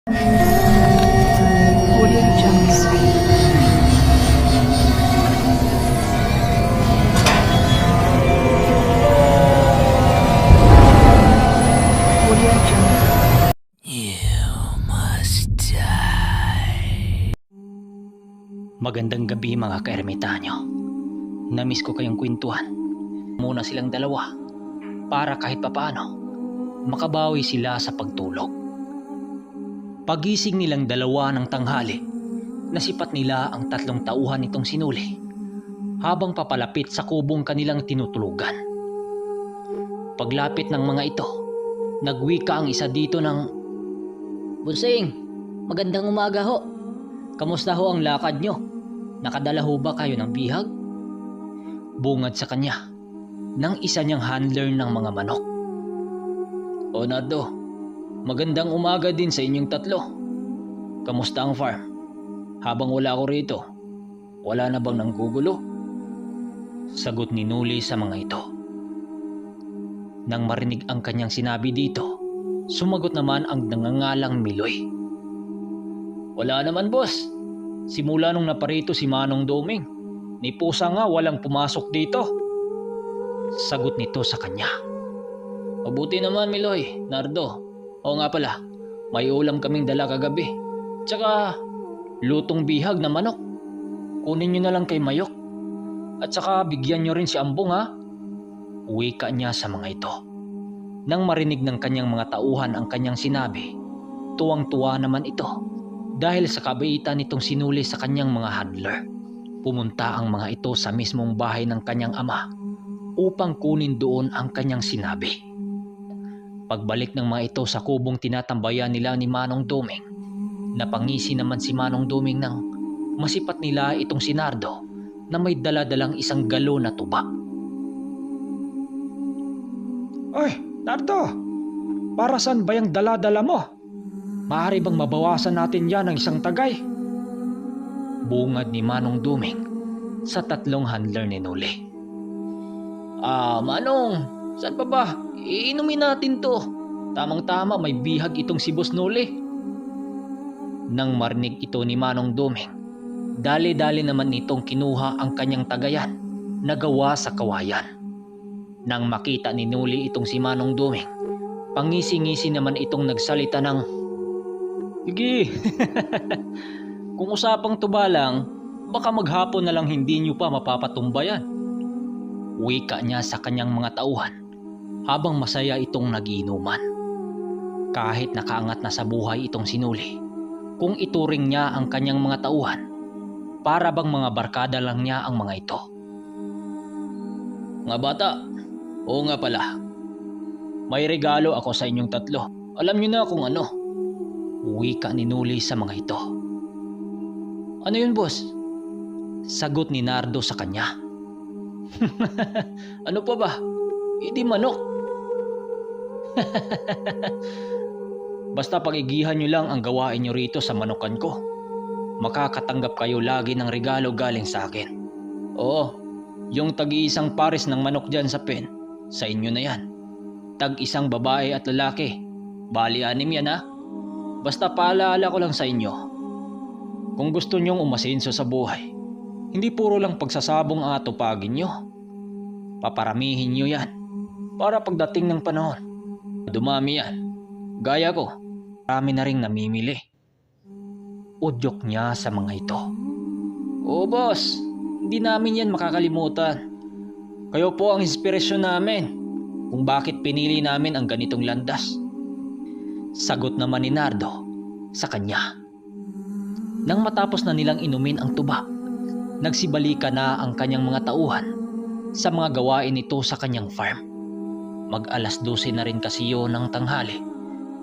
Audio Jungle. Audio Jungle. Magandang gabi mga kaermitanyo. Namiss ko kayong kwentuhan. Muna silang dalawa para kahit papaano makabawi sila sa pagtulog. Pagising nilang dalawa ng tanghali, nasipat nila ang 3 tauhan nitong sinuli habang papalapit sa kubong kanilang tinutulugan. Paglapit ng mga ito, nagwika ang isa dito ng, "Bunsing, magandang umaga ho. Kamusta ho ang lakad nyo? Nakadala ho ba kayo ng bihag?" Bungad sa kanya ng isa niyang handler ng mga manok. "O Nardo, magandang umaga din sa inyong 3. Kamusta ang farm? Habang wala ako rito, wala na bang nanggugulo?" Sagot ni Nuli sa mga ito. Nang marinig ang kanyang sinabi dito, sumagot naman ang nangangalang Miloy. "Wala naman boss. Simula nung naparito si Manong Doming, ni pusa nga walang pumasok dito." Sagot nito sa kanya. "Mabuti naman Miloy, Nardo. Oo nga pala, may ulam kaming dala kagabi. Tsaka lutong bihag na manok. Kunin nyo na lang kay Mayok. At saka bigyan nyo rin si Ambong ha." Wika niya sa mga ito. Nang marinig ng kanyang mga tauhan ang kanyang sinabi, tuwang-tuwa naman ito dahil sa kabaitan nitong sinuli sa kanyang mga handler. Pumunta ang mga ito sa mismong bahay ng kanyang ama upang kunin doon ang kanyang sinabi. Pagbalik ng mga ito sa kubong tinatambayan nila ni Manong Doming, napangisi naman si Manong Doming nang masipat nila itong si Nardo na may dala-dalang isang galon na tuba. "Oy, Nardo! Para saan ba yung dala-dala mo? Maaari bang mabawasan natin yan ng isang tagay?" Bungad ni Manong Doming sa 3 handler ni Nuli. Manong, saan pa ba? Iinumin natin to. Tamang-tama may bihag itong si Boss Nuli." Nang marinig ito ni Manong Doming, dali-dali naman itong kinuha ang kanyang tagayan na gawa sa kawayan. Nang makita ni Nuli itong si Manong Doming, pangisi-ngisi naman itong nagsalita ng, "Sige, kung usapang tuba lang, baka maghapon na lang hindi nyo pa mapapatumba yan." Wika niya sa kanyang mga tauhan habang masaya itong nagiinuman. Kahit nakaangat na sa buhay itong sinuli, kung ituring niya ang kanyang mga tauhan, para bang mga barkada lang niya ang mga ito. "Mga bata, oo nga pala. May regalo ako sa inyong 3. Alam niyo na kung ano." Wika ni Nuli sa mga ito. "Ano yun boss?" Sagot ni Nardo sa kanya. "Ano pa ba? Hindi manok." "Basta pag-igihan nyo lang ang gawain nyo rito sa manukan ko. Makakatanggap kayo lagi ng regalo galing sa akin. Oo, yung tag-iisang pares ng manok dyan sa pen, sa inyo na yan. Tag-isang babae at lalaki. Bali 6 yan ha. Basta paalala ko lang sa inyo. Kung gusto nyong umasenso sa buhay, hindi puro lang pagsasabong ang atupagin nyo. Paparamihin nyo yan para pagdating ng panahon, dumami yan. Gaya ko, marami na ring namimili." Udyok niya sa mga ito. "Oo boss, hindi namin yan makakalimutan. Kayo po ang inspirasyon namin kung bakit pinili namin ang ganitong landas." Sagot naman ni Nardo sa kanya. Nang matapos na nilang inumin ang tuba, nagsibalika na ang kanyang mga tauhan sa mga gawain nito sa kanyang farm. Mag-12 na rin kasi yun ng tanghali,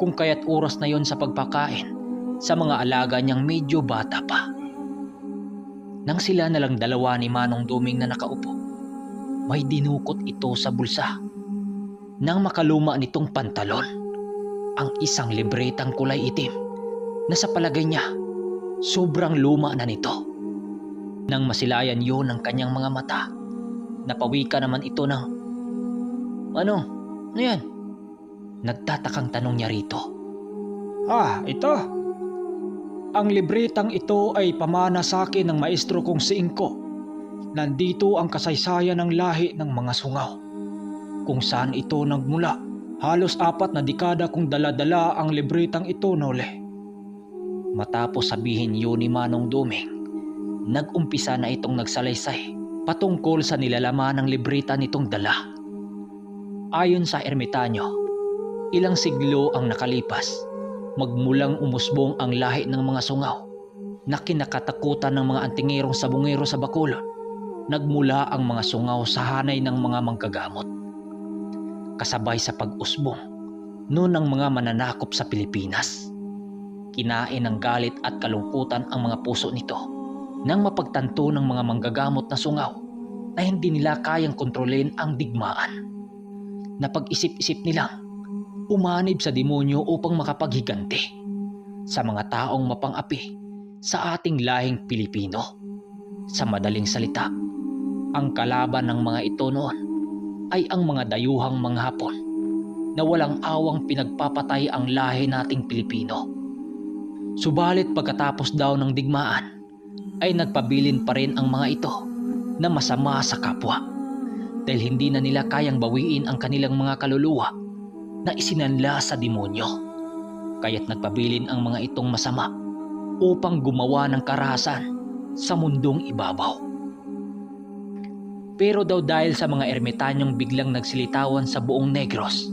kung kaya't oras na yon sa pagpakain sa mga alaga niyang medyo bata pa. Nang sila na lang dalawa ni Manong Doming na nakaupo, may dinukot ito sa bulsa. Nang makaluma nitong pantalon, ang isang libretang kulay itim na sa palagay niya sobrang luma na nito. Nang masilayan yun ng kanyang mga mata, napawika naman ito ng, "Ano? Ano yan?" Nagtatakang tanong niya rito. Ito. Ang libretang ito ay pamana sa akin ng maestro kong si Inko. Nandito ang kasaysayan ng lahi ng mga sungaw. Kung saan ito nagmula, halos 4 na dekada kong dala-dala ang libretang ito, Nole. Matapos sabihin yun ni Manong Duming, nag-umpisa na itong nagsalaysay patungkol sa nilalaman ng libreta nitong dala. Ayon sa ermitanyo, ilang siglo ang nakalipas, magmulang umusbong ang lahi ng mga sungaw na kinakatakutan ng mga antingerong sabungero sa Bacolod. Nagmula ang mga sungaw sa hanay ng mga manggagamot. Kasabay sa pag-usbong, noon ang mga mananakop sa Pilipinas. Kinain ng galit at kalungkutan ang mga puso nito nang mapagtanto ng mga manggagamot na sungaw na hindi nila kayang kontrolin ang digmaan. Napag-isip-isip nilang umanib sa demonyo upang makapaghiganti sa mga taong mapang-api sa ating lahing Pilipino. Sa madaling salita, ang kalaban ng mga ito noon ay ang mga dayuhang mga Hapon na walang awang pinagpapatay ang lahi nating Pilipino. Subalit pagkatapos daw ng digmaan ay nagpabilin pa rin ang mga ito na masama sa kapwa dahil hindi na nila kayang bawiin ang kanilang mga kaluluwa na isinanla sa demonyo. Kaya't nagpabilin ang mga itong masama upang gumawa ng karahasan sa mundong ibabaw. Pero daw dahil sa mga ermitanyong biglang nagsilitawan sa buong Negros,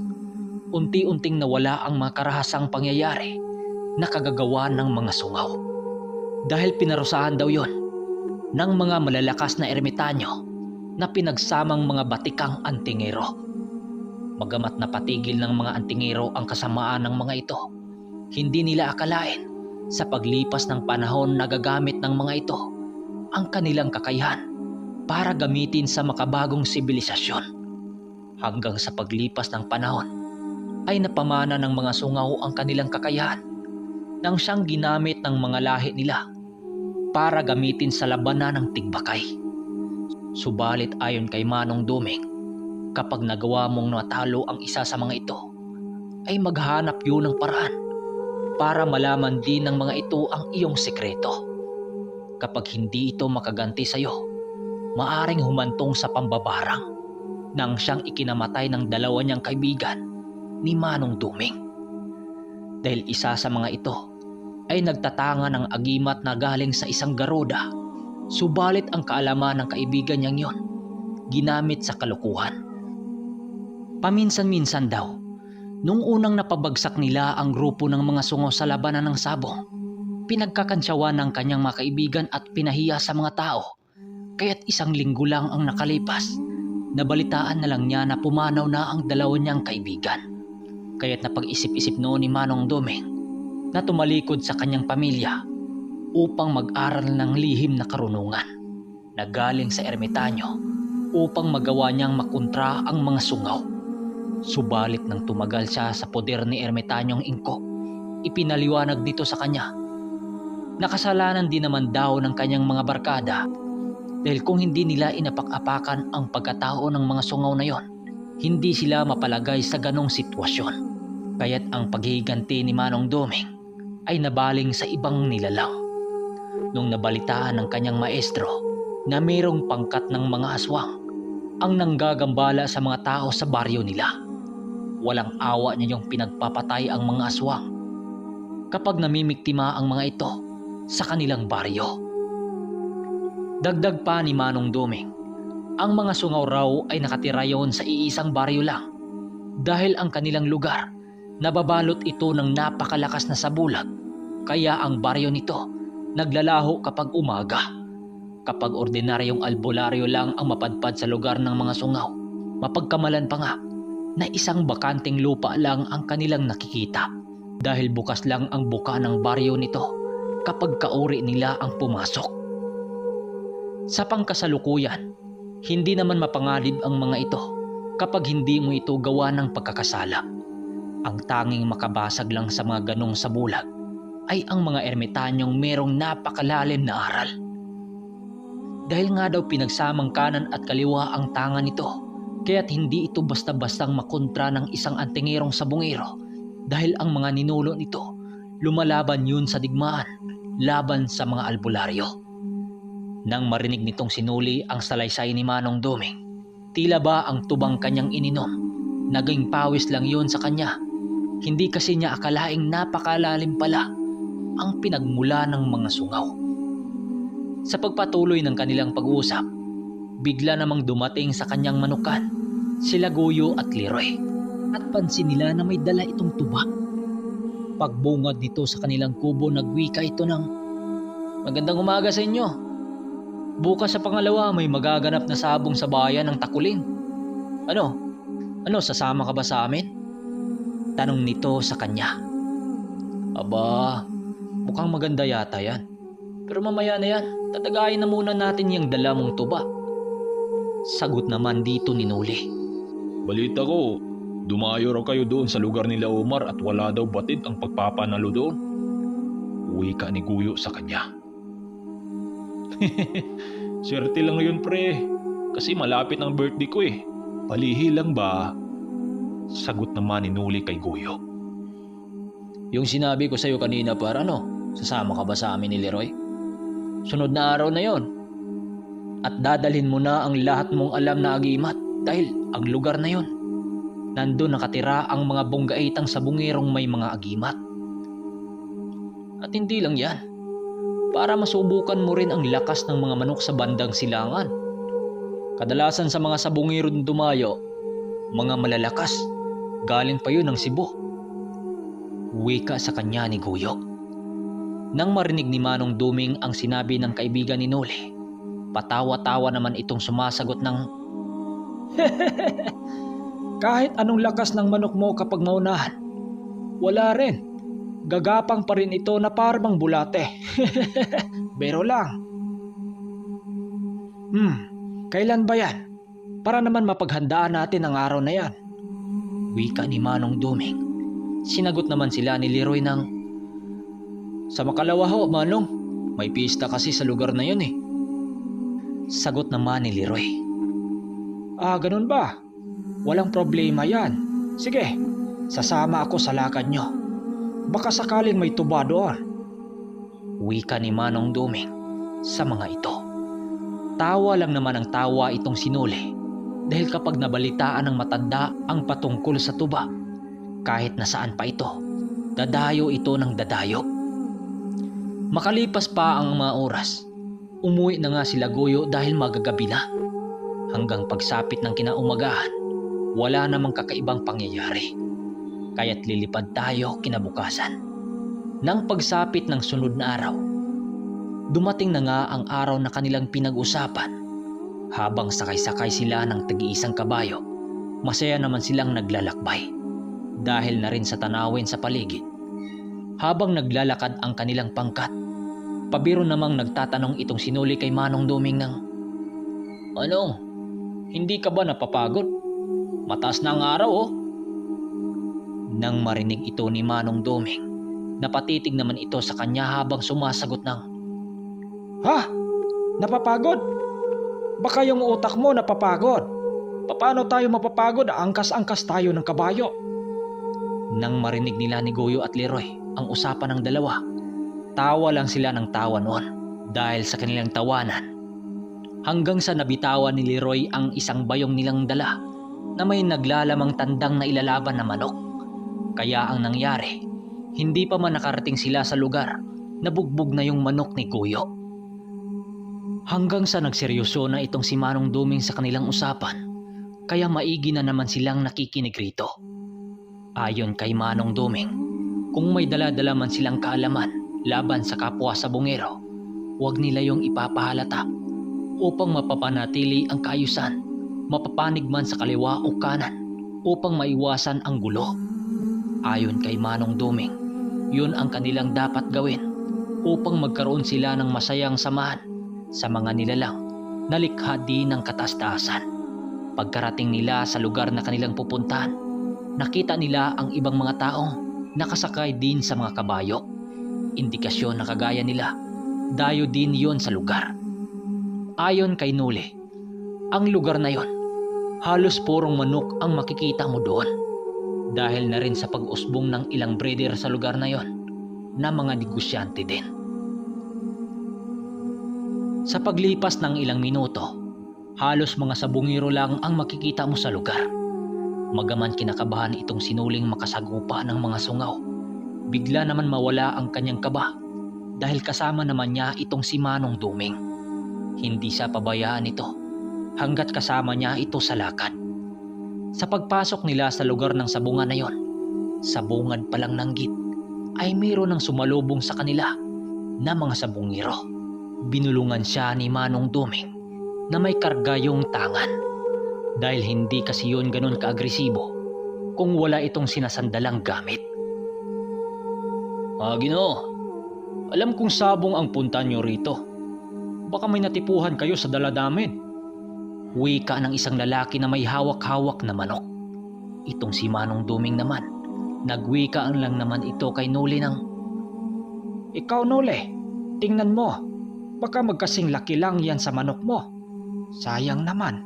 unti-unting nawala ang mga karahasang pangyayari na kagagawa ng mga sungaw. Dahil pinarusahan daw yon ng mga malalakas na ermitanyo na pinagsamang mga batikang antingero. Bagamat napatigil ng mga antingero ang kasamaan ng mga ito, hindi nila akalain sa paglipas ng panahon na gagamit ng mga ito ang kanilang kakayahan para gamitin sa makabagong sibilisasyon. Hanggang sa paglipas ng panahon ay napamana ng mga sungaw ang kanilang kakayahan nang siyang ginamit ng mga lahi nila para gamitin sa labanan ng tigbakay. Subalit ayon kay Manong Duming, kapag nagawa mong natalo ang isa sa mga ito, ay maghanap yun ng paraan para malaman din ng mga ito ang iyong sekreto. Kapag hindi ito makaganti sa iyo, maaring humantong sa pambabarang nang siyang ikinamatay ng dalawa niyang kaibigan ni Manong Duming. Dahil isa sa mga ito ay nagtatanga ng agimat na galing sa isang garuda, subalit ang kaalaman ng kaibigan niyang yon ginamit sa kalukuhan. Paminsan-minsan daw, nung unang napabagsak nila ang grupo ng mga sungo sa labanan ng Sabong, pinagkakansyawan ng kanyang mga kaibigan at pinahiya sa mga tao. Kaya't 1 linggo lang ang nakalipas, nabalitaan na lang niya na pumanaw na ang dalawa niyang kaibigan. Kaya't napag-isip-isip noon ni Manong Duming na tumalikod sa kanyang pamilya upang mag-aral ng lihim na karunungan na galing sa ermitanyo upang magawa niyang makontra ang mga sungaw. Subalit nang tumagal siya sa poder ni ermitanyong Inko, ipinaliwanag nito sa kanya na kasalanan din naman daw ng kanyang mga barkada dahil kung hindi nila inapak-apakan ang pagkatao ng mga sungaw na yon, hindi sila mapalagay sa ganong sitwasyon. Kaya't ang paghihiganti ni Manong Duming ay nabaling sa ibang nilalang. Nung nabalitaan ng kanyang maestro na mayroong pangkat ng mga aswang ang nanggagambala sa mga tao sa baryo nila, walang awa niya yung pinagpapatay ang mga aswang kapag namimiktima ang mga ito sa kanilang baryo. Dagdag pa ni Manong Duming, ang mga sungaw raw ay nakatira yon sa iisang baryo lang dahil ang kanilang lugar nababalot ito ng napakalakas na sabulag, kaya ang baryo nito naglalaho kapag umaga. Kapag ordinaryong albularyo lang ang mapadpad sa lugar ng mga sungaw, mapagkamalan pa nga na isang bakanting lupa lang ang kanilang nakikita dahil bukas lang ang buka ng baryo nito kapag kauri nila ang pumasok. Sa pangkasalukuyan, hindi naman mapanganib ang mga ito kapag hindi mo ito gawa ng pagkakasala. Ang tanging makabasag lang sa mga ganong sabulag ay ang mga ermitanyong merong napakalalim na aral. Dahil nga daw pinagsamang kanan at kaliwa ang tangan nito, kaya't hindi ito basta-bastang makontra ng isang antingerong sabungero dahil ang mga ninulo nito lumalaban yun sa digmaan laban sa mga albularyo. Nang marinig nitong sinuli ang salaysay ni Manong Duming, tila ba ang tubang kanyang ininom, naging pawis lang yun sa kanya. Hindi kasi niya akalaing napakalalim pala ang pinagmula ng mga sungaw. Sa pagpatuloy ng kanilang pag-uusap, bigla namang dumating sa kanyang manukan sila Guyo at Leroy at pansin nila na may dala itong tuba. Pagbungad nito sa kanilang kubo, nagwika ito ng, "Magandang umaga sa inyo. Bukas sa pangalawa may magaganap na sabong sa bayan ng Takuling. Ano, sasama ka ba sa amin?" Tanong nito sa kanya. "Aba, mukhang maganda yata yan. Pero mamaya na yan, tatagayin na muna natin yung dala mong tuba." Sagot naman dito ni Noli. Balita ko, dumayo raw kayo doon sa lugar nila Omar at wala daw batid ang pagpapanalo doon. Wika ni Guyo sa kanya. Swerte lang yun pre, kasi malapit ang birthday ko eh. Palihi lang ba? Sagot naman ni Noli kay Guyo. Yung sinabi ko sa'yo kanina sasama ka ba sa amin ni Leroy? Sunod na araw na yon. At dadalhin mo na ang lahat mong alam na agimat dahil ang lugar na yon, nandun nakatira ang mga bonggaitang sabungirong may mga agimat. At hindi lang yan, para masubukan mo rin ang lakas ng mga manok sa bandang silangan. Kadalasan sa mga sabungirong dumayo, mga malalakas, galing pa yun ng Cebu. Wika sa kanya ni Guyo. Nang marinig ni Manong Duming ang sinabi ng kaibigan ni Noli, patawa-tawa naman itong sumasagot ng, Kahit anong lakas ng manok mo kapag maunahan, wala rin. Gagapang pa rin ito na parang bulate. Bero lang. Kailan ba yan? Para naman mapaghandaan natin ang araw na yan. Wika ni Manong Duming. Sinagot naman sila ni Leroy ng, "Sa makalawa ho, Manong. May pista kasi sa lugar na yun eh." Sagot naman ni Leroy. Ganun ba? Walang problema yan. Sige, sasama ako sa lakad nyo. Baka sakaling may tuba doon. Wika ni Manong Duming sa mga ito. Tawa lang naman ang tawa itong sinuli dahil kapag nabalitaan ng matanda ang patungkol sa tuba, kahit nasaan pa ito, dadayo ito ng dadayo. Makalipas pa ang mga oras, umuwi na nga sila Guyo dahil magagabi na. Hanggang pagsapit ng kinaumagahan, wala namang kakaibang pangyayari. Kaya't lilipad tayo kinabukasan. Nang pagsapit ng sunod na araw, dumating na nga ang araw na kanilang pinag-usapan. Habang sakay-sakay sila ng tag-iisang kabayo, masaya naman silang naglalakbay. Dahil na rin sa tanawin sa paligid. Habang naglalakad ang kanilang pangkat, pabiro namang nagtatanong itong sinuli kay Manong Duming ng, "Manong, hindi ka ba napapagod? Mataas na ang araw oh." Nang marinig ito ni Manong Duming, napatitig naman ito sa kanya habang sumasagot ng, Ha? Napapagod? Baka yung utak mo napapagod. Paano tayo mapapagod? Angkas-angkas tayo ng kabayo. Nang marinig nila ni Guyo at Leroy ang usapan ng dalawa, tawa lang sila ng tawa noon dahil sa kanilang tawanan. Hanggang sa nabitawan ni Leroy ang isang bayong nilang dala na may naglalamang tandang na ilalaban na manok. Kaya ang nangyari, hindi pa man nakarating sila sa lugar, nabugbog na yung manok ni Guyo. Hanggang sa nagseryoso na itong si Manong Duming sa kanilang usapan, kaya maigi na naman silang nakikinig rito. Ayon kay Manong Duming, kung may dala-dala man silang kaalaman laban sa kapwa sabungero, huwag nila yung ipapahalata upang mapapanatili ang kaayusan, mapapanig man sa kaliwa o kanan upang maiwasan ang gulo. Ayon kay Manong Duming, yun ang kanilang dapat gawin upang magkaroon sila ng masayang samahan sa mga nilalang na likha din ng kataas-taasan. Pagkarating nila sa lugar na kanilang pupuntahan, nakita nila ang ibang mga taong nakasakay din sa mga kabayo. Indikasyon na kagaya nila, dayo din yon sa lugar. Ayon kay Noli, ang lugar na yon, halos purong manok ang makikita mo doon. Dahil na rin sa pag-usbong ng ilang breeder sa lugar na yon na mga negosyante din. Sa paglipas ng ilang minuto, halos mga sabungero lang ang makikita mo sa lugar. Magaman kinakabahan itong sinuling makasagupa ng mga sungaw, bigla naman mawala ang kanyang kaba dahil kasama naman niya itong si Manong Duming. Hindi siya pabayaan ito hanggat kasama niya ito sa lakad. Sa pagpasok nila sa lugar ng sabungan na yon, sa bungad pa lang ng git ay mayroon ng sumalubong sa kanila na mga sabungero. Binulungan siya ni Manong Duming na may karga yung tangan dahil hindi kasi yun ganun kaagresibo kung wala itong sinasandalang gamit. Ginoo, alam kong sabong ang punta nyo rito. Baka may natipuhan kayo sa dala namin. Wika ng isang lalaki na may hawak-hawak na manok. Itong si Manong Duming naman, nagwika lang naman ito kay Noli ng, Ikaw Noli, tingnan mo. Baka magkasing laki lang yan sa manok mo. Sayang naman.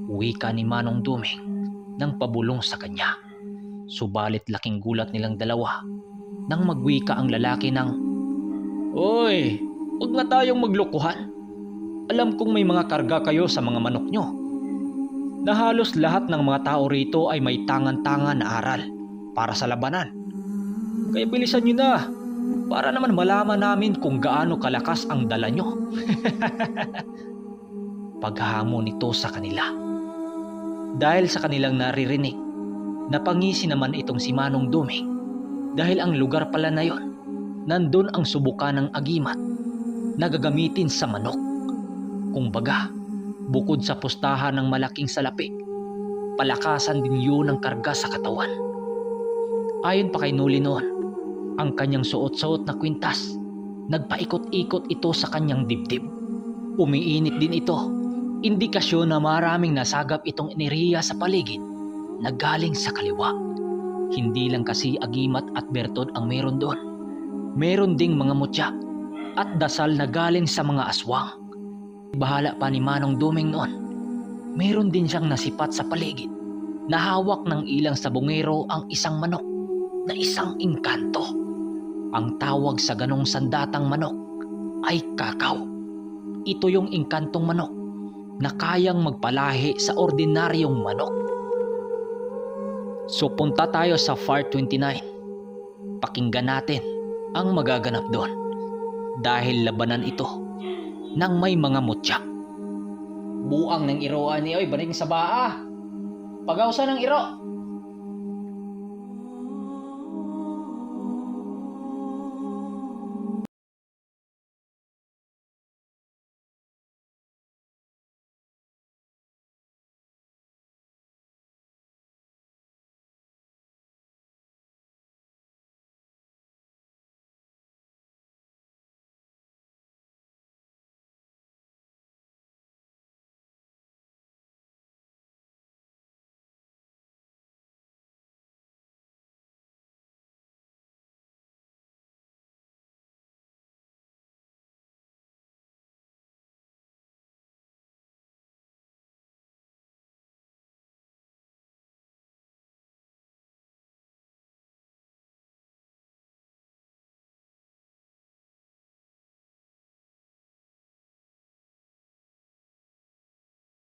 wika ni Manong Duming nang pabulong sa kanya. Subalit laking gulat nilang dalawa nang magwika ang lalaki ng, Oy, huwag na tayong maglokohan. Alam kong may mga karga kayo sa mga manok nyo. Na halos lahat ng mga tao rito ay may tangan-tangan na aral para sa labanan. Kaya bilisan nyo na para naman malaman namin kung gaano kalakas ang dala nyo. Paghamon nito sa kanila. Dahil sa kanilang naririnig, napangisi naman itong si Manong Duming dahil ang lugar pala na yon, nandun ang subukan ng agimat na gagamitin sa manok. Kumbaga, bukod sa pustahan ng malaking salapi, palakasan din yun ang karga sa katawan. Ayon pa kay Noli noon, ang kanyang suot-suot na kwintas, nagpaikot-ikot ito sa kanyang dibdib. Umiinit din ito, indikasyon na maraming nasagap itong enerhiya sa paligid na galing sa kaliwa. Hindi lang kasi agimat at bertod ang meron doon. Meron ding mga mutya at dasal na galing sa mga aswang. Bahala pa ni Manong Duming noon, meron din siyang nasipat sa paligid na hawak ng ilang sabungero ang isang manok na isang engkanto. Ang tawag sa ganong sandatang manok ay kakaw. Ito yung engkantong manok na kayang magpalahi sa ordinaryong manok. So punta tayo sa Far 29. Pakinggan natin ang magaganap doon dahil labanan ito nang may mga mutya. Buang ng iroan ni oy baning sa baa. Pagawsa ng iro.